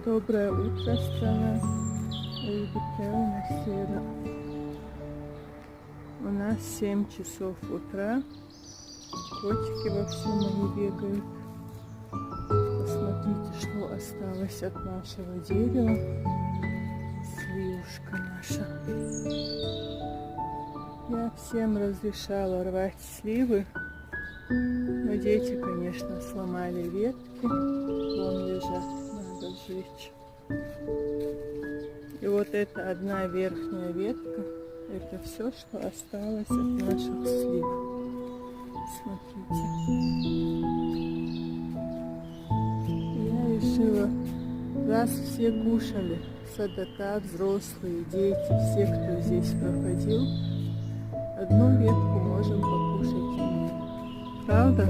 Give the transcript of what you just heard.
Доброе утро, страна. Ой, какая у нас среда. У нас 7 часов утра. Котики вовсю мои бегают. Посмотрите, что осталось от нашего дерева. Сливушка наша. Я всем разрешала рвать сливы. Но дети, конечно, сломали ветки. Вон лежат, надо сжечь. И вот эта одна верхняя ветка, это все, что осталось от наших слив. Смотрите. Я решила, раз все кушали, садока, взрослые, дети, все, кто здесь проходил, одну ветку можем покушать и мы. Правда?